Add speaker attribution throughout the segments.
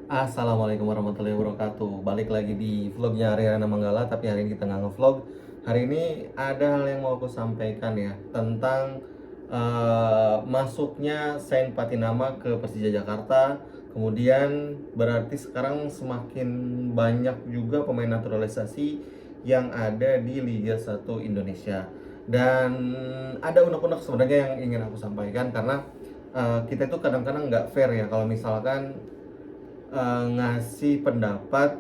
Speaker 1: Assalamualaikum warahmatullahi wabarakatuh. Balik lagi di vlognya Ariana Manggala, tapi hari ini kita nggak ngevlog. Hari ini ada hal yang mau aku sampaikan ya tentang masuknya Saint Patinama ke Persija Jakarta. Kemudian berarti sekarang semakin banyak juga pemain naturalisasi yang ada di Liga 1 Indonesia. Dan ada unek-unek sebenarnya yang ingin aku sampaikan karena kita itu kadang-kadang nggak fair ya kalau misalkan ngasih pendapat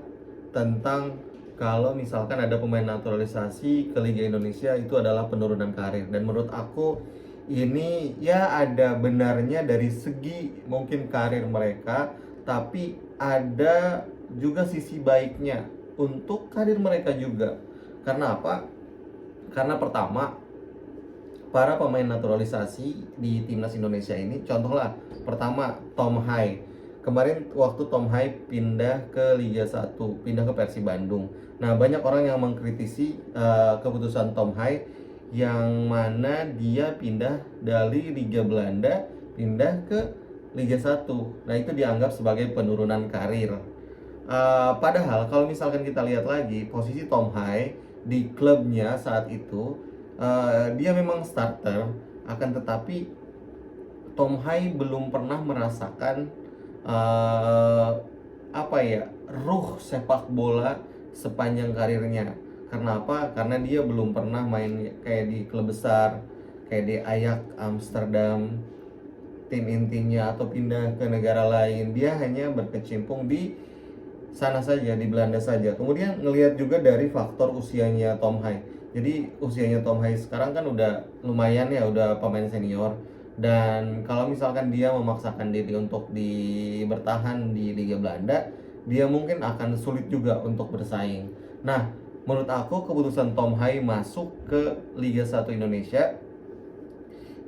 Speaker 1: tentang kalau misalkan ada pemain naturalisasi ke Liga Indonesia itu adalah penurunan karir. Dan menurut aku ini ya ada benarnya dari segi mungkin karir mereka, tapi ada juga sisi baiknya untuk karir mereka juga. Karena apa? Karena pertama, para pemain naturalisasi di timnas Indonesia ini, contohlah pertama Tom Hai. Kemarin waktu Tom Hai pindah ke Liga 1, pindah ke Persib Bandung. Nah, banyak orang yang mengkritisi keputusan Tom Hai yang mana dia pindah dari Liga Belanda pindah ke Liga 1. Nah, itu dianggap sebagai penurunan karir. Padahal kalau misalkan kita lihat lagi posisi Tom Hai di klubnya saat itu, dia memang starter, akan tetapi Tom Hai belum pernah merasakan uh, apa ya, ruh sepak bola sepanjang karirnya. Karena apa? Karena dia belum pernah main kayak di klub besar, kayak di Ajax Amsterdam, tim intinya, atau pindah ke negara lain. Dia hanya berkecimpung di sana saja, di Belanda saja. Kemudian ngelihat juga dari faktor usianya Tom Hai. Jadi usianya Tom Hai sekarang kan udah lumayan ya, udah pemain senior. Dan kalau misalkan dia memaksakan diri untuk bertahan di Liga Belanda, dia mungkin akan sulit juga untuk bersaing. Nah, menurut aku keputusan Tom Hai masuk ke Liga 1 Indonesia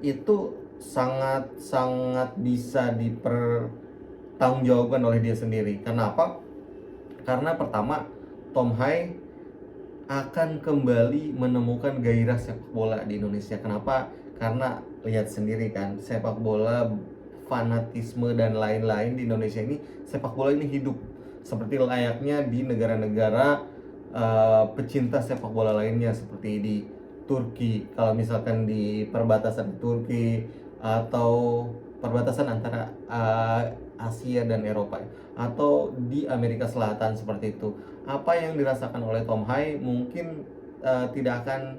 Speaker 1: itu sangat-sangat bisa dipertanggungjawabkan oleh dia sendiri. Kenapa? Karena pertama, Tom Hai akan kembali menemukan gairah sepak bola di Indonesia. Kenapa? Karena lihat sendiri kan, sepak bola, fanatisme dan lain-lain di Indonesia ini, sepak bola ini hidup seperti layaknya di negara-negara pecinta sepak bola lainnya, seperti di Turki. Kalau misalkan di perbatasan Turki atau perbatasan antara Asia dan Eropa, atau di Amerika Selatan seperti itu, apa yang dirasakan oleh Tom Hai mungkin tidak akan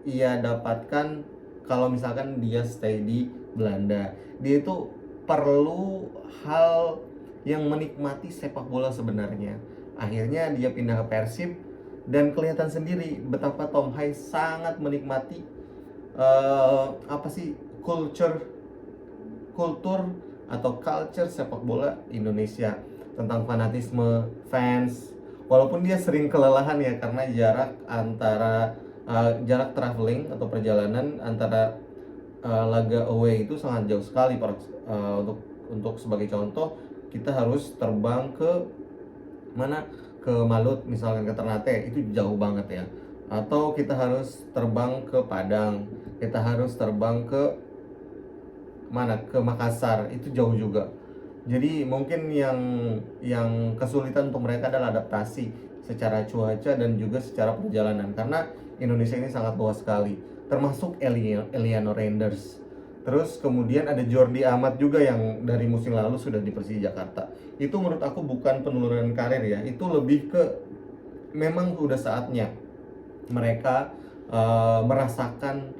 Speaker 1: ia dapatkan kalau misalkan dia stay di Belanda. Dia itu perlu hal yang menikmati sepak bola sebenarnya. Akhirnya dia pindah ke Persib dan kelihatan sendiri betapa Tom Hai sangat menikmati apa sih, kultur atau culture sepak bola Indonesia, tentang fanatisme fans. Walaupun dia sering kelelahan ya, karena jarak traveling atau perjalanan antara laga away itu sangat jauh sekali. Untuk sebagai contoh, kita harus terbang ke mana, ke Malut misalkan, ke Ternate, itu jauh banget ya. Atau kita harus terbang ke Padang, kita harus terbang ke mana, ke Makassar, itu jauh juga. Jadi mungkin yang kesulitan untuk mereka adalah adaptasi secara cuaca dan juga secara perjalanan, karena Indonesia ini sangat luas sekali, termasuk Eliano Renders. Terus kemudian ada Jordi Amat juga yang dari musim lalu sudah di Persija Jakarta. Itu menurut aku bukan penurunan karir ya, itu lebih ke memang udah saatnya mereka merasakan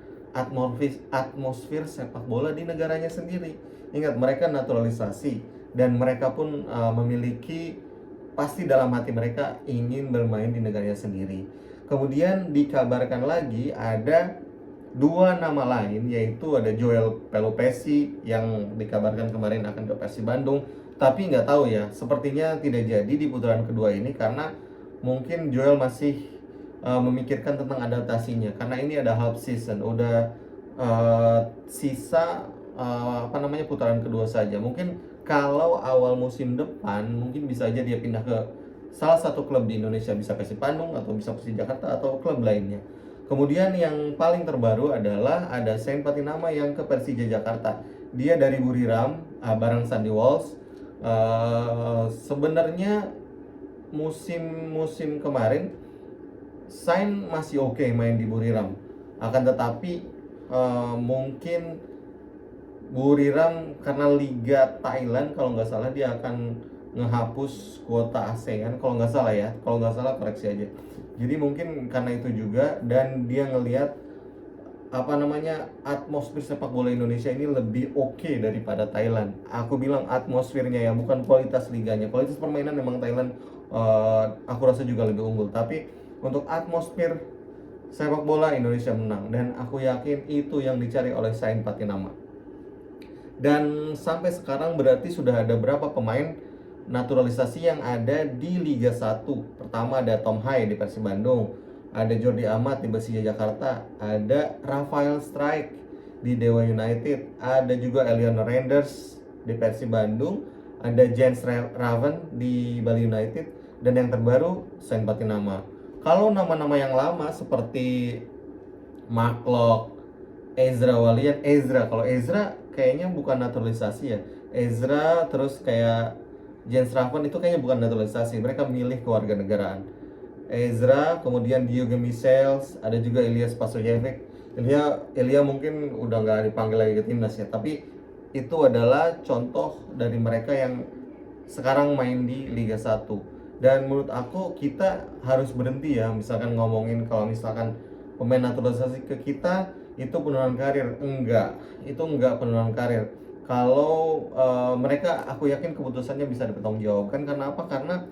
Speaker 1: atmosfer sepak bola di negaranya sendiri. Ingat, mereka naturalisasi dan mereka pun memiliki, pasti dalam hati mereka ingin bermain di negaranya sendiri. Kemudian dikabarkan lagi ada dua nama lain, yaitu ada Joel Pelupesi yang dikabarkan kemarin akan ke Persib Bandung, tapi nggak tahu ya, sepertinya tidak jadi di putaran kedua ini karena mungkin Joel masih memikirkan tentang adaptasinya, karena ini ada half season, udah sisa putaran kedua saja. Mungkin kalau awal musim depan mungkin bisa aja dia pindah ke salah satu klub di Indonesia, bisa Persib Bandung atau bisa Persib Jakarta atau klub lainnya. Kemudian yang paling terbaru adalah ada Saint Patinama yang ke Persija Jakarta. Dia dari Buriram bareng Sandy Walsh. Sebenarnya musim kemarin Sain masih oke main di Buriram, akan tetapi mungkin Buriram karena Liga Thailand kalau nggak salah dia akan ngehapus kuota ASEAN kalau nggak salah ya, kalau nggak salah koreksi aja. Jadi mungkin karena itu juga, dan dia ngelihat apa namanya, atmosfer sepak bola Indonesia ini lebih oke daripada Thailand. Aku bilang atmosfernya ya, bukan kualitas liganya. Kualitas permainan memang Thailand aku rasa juga lebih unggul, tapi untuk atmosfer sepak bola Indonesia menang, dan aku yakin itu yang dicari oleh Sain Patinama. Dan sampai sekarang berarti sudah ada berapa pemain naturalisasi yang ada di Liga 1. Pertama ada Tom Hai di Persib Bandung, ada Jordi Amat di Persija Jakarta, ada Rafael Strike di Dewa United, ada juga Eliano Renders di Persib Bandung, ada Jens Raven di Bali United, dan yang terbaru Sain Patinama. Kalau nama-nama yang lama seperti Mark Locke, Ezra Walian, kalau Ezra kayaknya bukan naturalisasi ya. Ezra terus kayak Jens Raven itu kayaknya bukan naturalisasi, mereka milih kewarganegaraan. Ezra, kemudian Diogo Michels, ada juga Elias Pasojevic. Elia mungkin udah nggak dipanggil lagi ke timnas ya, tapi itu adalah contoh dari mereka yang sekarang main di Liga 1. Dan menurut aku kita harus berhenti ya, misalkan ngomongin kalau misalkan pemain naturalisasi ke kita itu penurunan karir. Itu enggak penurunan karir. Kalau mereka, aku yakin keputusannya bisa dipertanggungjawabkan. Karena apa? Karena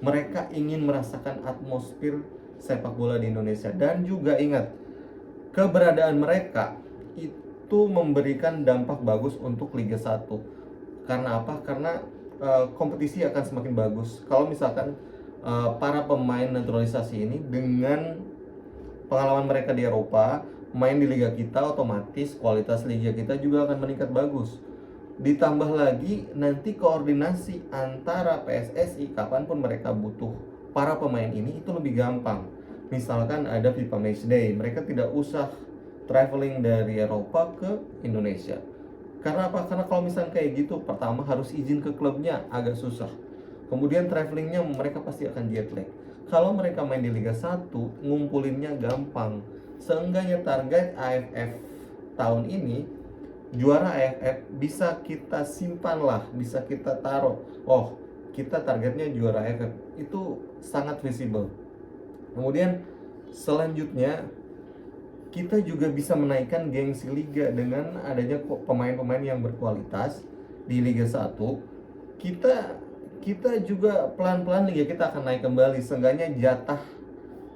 Speaker 1: mereka ingin merasakan atmosfer sepak bola di Indonesia. Dan juga ingat, keberadaan mereka itu memberikan dampak bagus untuk Liga 1. Karena apa? Karena kompetisi akan semakin bagus kalau misalkan para pemain naturalisasi ini dengan pengalaman mereka di Eropa main di liga kita, otomatis kualitas liga kita juga akan meningkat bagus. Ditambah lagi nanti koordinasi antara PSSI kapanpun mereka butuh para pemain ini itu lebih gampang. Misalkan ada FIFA Matchday, mereka tidak usah traveling dari Eropa ke Indonesia. Karena apa? Karena kalau misalnya kayak gitu, pertama harus izin ke klubnya, agak susah. Kemudian travelingnya mereka pasti akan jet lag. Kalau mereka main di Liga 1, ngumpulinnya gampang. Seenggaknya target AFF tahun ini, juara AFF bisa kita simpan lah, bisa kita taruh. Oh, kita targetnya juara AFF. Itu sangat visible. Kemudian selanjutnya, kita juga bisa menaikkan gengsi liga dengan adanya pemain-pemain yang berkualitas di Liga 1. Kita juga pelan-pelan liga kita akan naik kembali. Seenggaknya jatah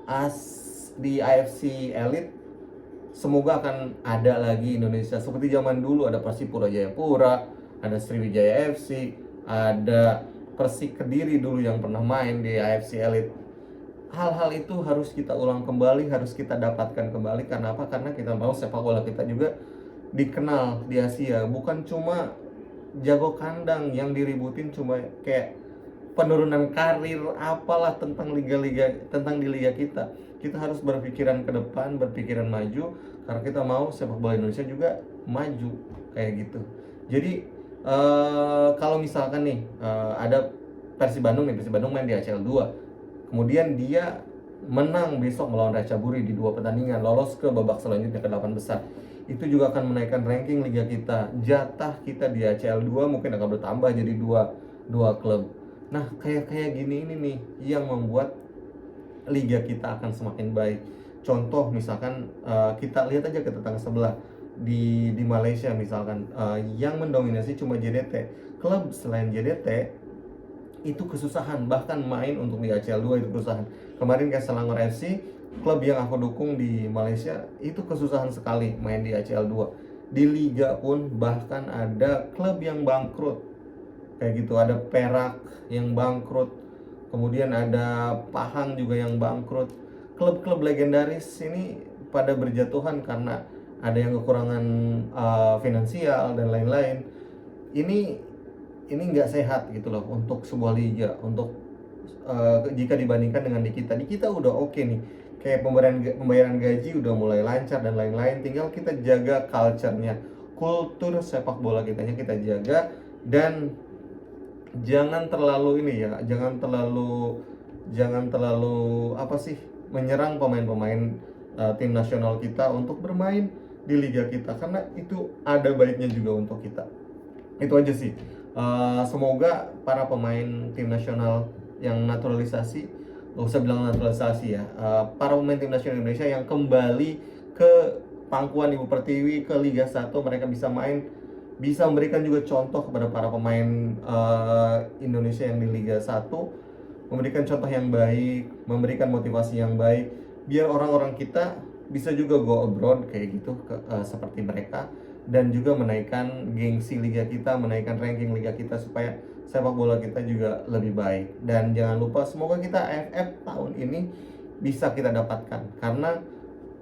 Speaker 1: as di AFC Elite semoga akan ada lagi Indonesia seperti zaman dulu. Ada Persipura Jayapura, ada Sriwijaya FC, ada Persik Kediri dulu yang pernah main di AFC Elite. Hal-hal itu harus kita ulang kembali, harus kita dapatkan kembali. Karena apa? Karena kita mau sepak bola kita juga dikenal di Asia. Bukan cuma jago kandang yang diributin, cuma kayak penurunan karir apalah tentang liga-liga, tentang di liga kita. Kita harus berpikiran ke depan, berpikiran maju, karena kita mau sepak bola Indonesia juga maju kayak gitu. Jadi kalau misalkan nih ada Persib Bandung main di ACL 2. Kemudian dia menang besok melawan Ratchaburi di 2 pertandingan, lolos ke babak selanjutnya ke 8 besar. Itu juga akan menaikkan ranking liga kita. Jatah kita di ACL 2 mungkin akan bertambah jadi 2 klub. Nah, kayak gini ini nih yang membuat liga kita akan semakin baik. Contoh misalkan kita lihat aja ke tetangga sebelah di Malaysia misalkan, yang mendominasi cuma JDT. Klub selain JDT itu kesusahan, bahkan main untuk di ACL 2 itu kesusahan. Kemarin kayak Selangor FC, klub yang aku dukung di Malaysia, itu kesusahan sekali main di ACL 2. Di liga pun bahkan ada klub yang bangkrut kayak gitu. Ada Perak yang bangkrut, kemudian ada Pahang juga yang bangkrut. Klub-klub legendaris ini pada berjatuhan karena ada yang kekurangan finansial dan lain-lain. Ini nggak sehat gitu loh untuk sebuah liga. Untuk jika dibandingkan dengan di kita udah oke nih, kayak pembayaran gaji udah mulai lancar dan lain-lain. Tinggal kita jaga culture-nya, kultur sepak bola kita jaga. Dan jangan terlalu ini ya, jangan terlalu apa sih, menyerang pemain-pemain tim nasional kita untuk bermain di liga kita, karena itu ada baiknya juga untuk kita. Itu aja sih. Semoga para pemain tim nasional yang naturalisasi, nggak usah bilang naturalisasi ya, para pemain tim nasional Indonesia yang kembali ke pangkuan Ibu Pertiwi, ke Liga 1, mereka bisa main, bisa memberikan juga contoh kepada para pemain Indonesia yang di Liga 1, memberikan contoh yang baik, memberikan motivasi yang baik, biar orang-orang kita bisa juga go abroad kayak gitu, seperti mereka, dan juga menaikkan gengsi liga kita, menaikkan ranking liga kita, supaya sepak bola kita juga lebih baik. Dan jangan lupa, semoga kita AFF tahun ini bisa kita dapatkan, karena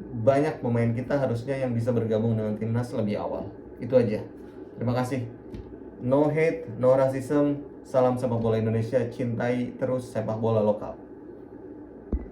Speaker 1: banyak pemain kita harusnya yang bisa bergabung dengan timnas lebih awal. Itu aja. Terima kasih. No hate, no racism. Salam sepak bola Indonesia. Cintai terus sepak bola lokal.